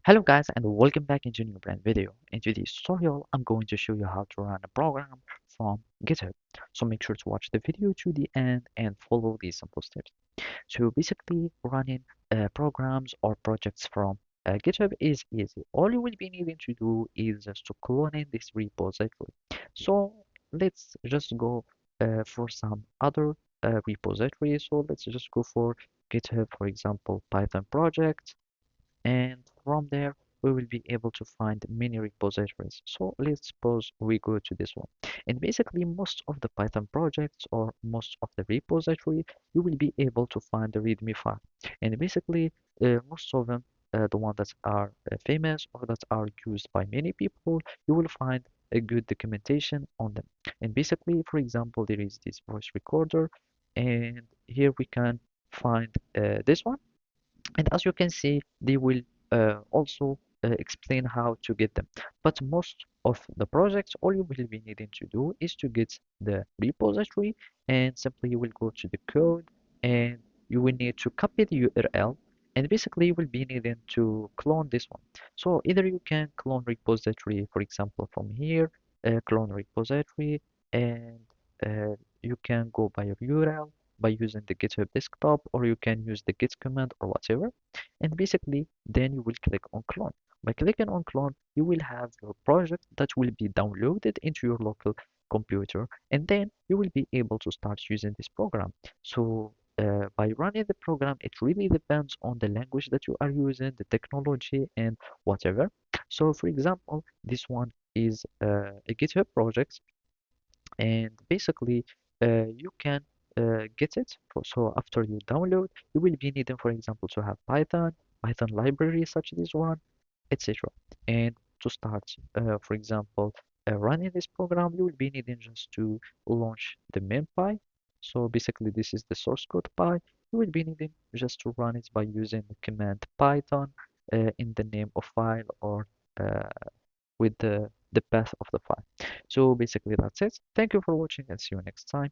Hello guys and welcome back into a new brand video. In today's tutorial, I'm going to show you how to run a program from GitHub. So make sure to watch the video to the end and follow these simple steps. So basically running programs or projects from GitHub is easy. All you will be needing to do is just to clone in this repository. So let's just go for some other repositories. So let's just go for GitHub, for example, Python project, and from there we will be able to find many repositories. So let's suppose we go to this one, and basically most of the Python projects or most of the repository you will be able to find the readme file, and basically most of them, the ones that are famous or that are used by many people, you will find a good documentation on them. And basically, for example, there is this voice recorder, and here we can find this one, and as you can see they will also explain how to get them. But most of the projects, all you will be needing to do is to get the repository, and simply you will go to the code and you will need to copy the URL, and basically you will be needing to clone this one. So either you can clone repository, for example, from here, clone repository, and you can go by your URL by using the GitHub desktop, or you can use the git command or whatever. And basically, then you will click on clone. By clicking on clone, you will have your project that will be downloaded into your local computer, and then you will be able to start using this program. So by running the program, it really depends on the language that you are using, the technology, and whatever. So for example, this one is a GitHub project, and basically you can get it. So after you download, you will be needing, for example, to have Python libraries such as this one, etc. And to start, for example, running this program, you will be needing just to launch the minpy. So basically, this is the source code py. You will be needing just to run it by using the command python in the name of file, or uh, with the path of the file. So basically that's it. Thank you for watching and see you next time.